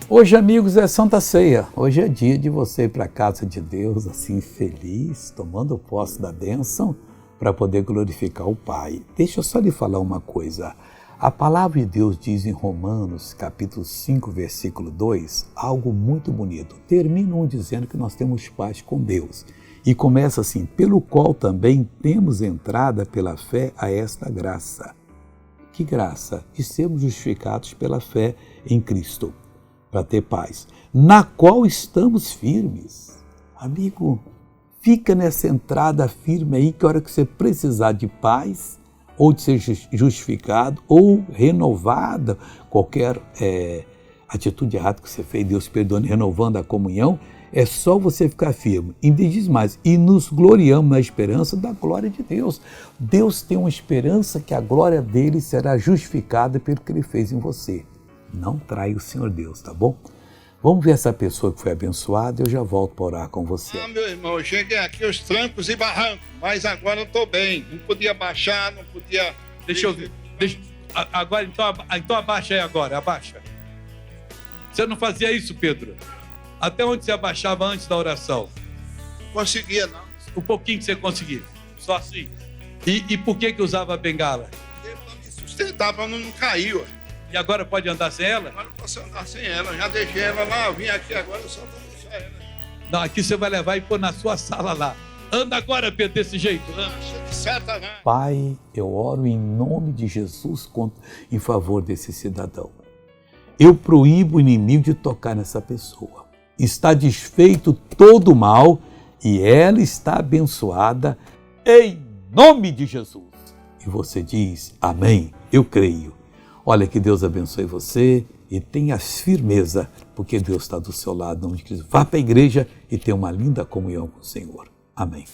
Hoje, amigos, é Santa Ceia. Hoje é dia de você ir para a casa de Deus, assim, feliz, tomando posse da bênção para poder glorificar o Pai. Deixa eu só lhe falar uma coisa. A palavra de Deus diz em Romanos, capítulo 5, versículo 2, algo muito bonito. Termina dizendo que nós temos paz com Deus. E começa assim, pelo qual também temos entrada pela fé a esta graça. Que graça? De sermos justificados pela fé em Cristo, para ter paz, na qual estamos firmes. Amigo, fica nessa entrada firme aí, que a hora que você precisar de paz, ou de ser justificado, ou renovada, qualquer atitude errada que você fez, Deus perdone, renovando a comunhão, é só você ficar firme. E diz mais, e nos gloriamos na esperança da glória de Deus. Deus tem uma esperança que a glória dele será justificada pelo que ele fez em você. Não traia o Senhor Deus, tá bom? Vamos ver essa pessoa que foi abençoada, eu já volto para orar com você. Meu irmão, eu cheguei aqui aos trancos e barrancos, mas agora eu estou bem. Não podia baixar, não podia... Deixa eu ver. Agora, então abaixa aí agora, abaixa. Você não fazia isso, Pedro? Até onde você abaixava antes da oração? Não conseguia, não. O pouquinho que você conseguia, só assim. E por que usava a bengala? Ele me sustentava para não cair, ué. E agora pode andar sem ela? Agora eu posso andar sem ela, eu já deixei ela lá, eu vim aqui agora, eu só vou deixar ela. Não, aqui você vai levar e pôr na sua sala lá. Anda agora, Pedro, desse jeito. Anda. Pai, eu oro em nome de Jesus em favor desse cidadão. Eu proíbo o inimigo de tocar nessa pessoa. Está desfeito todo o mal e ela está abençoada em nome de Jesus. E você diz, amém, eu creio. Olha, que Deus abençoe você e tenha firmeza, porque Deus está do seu lado. Vá para a igreja e tenha uma linda comunhão com o Senhor. Amém.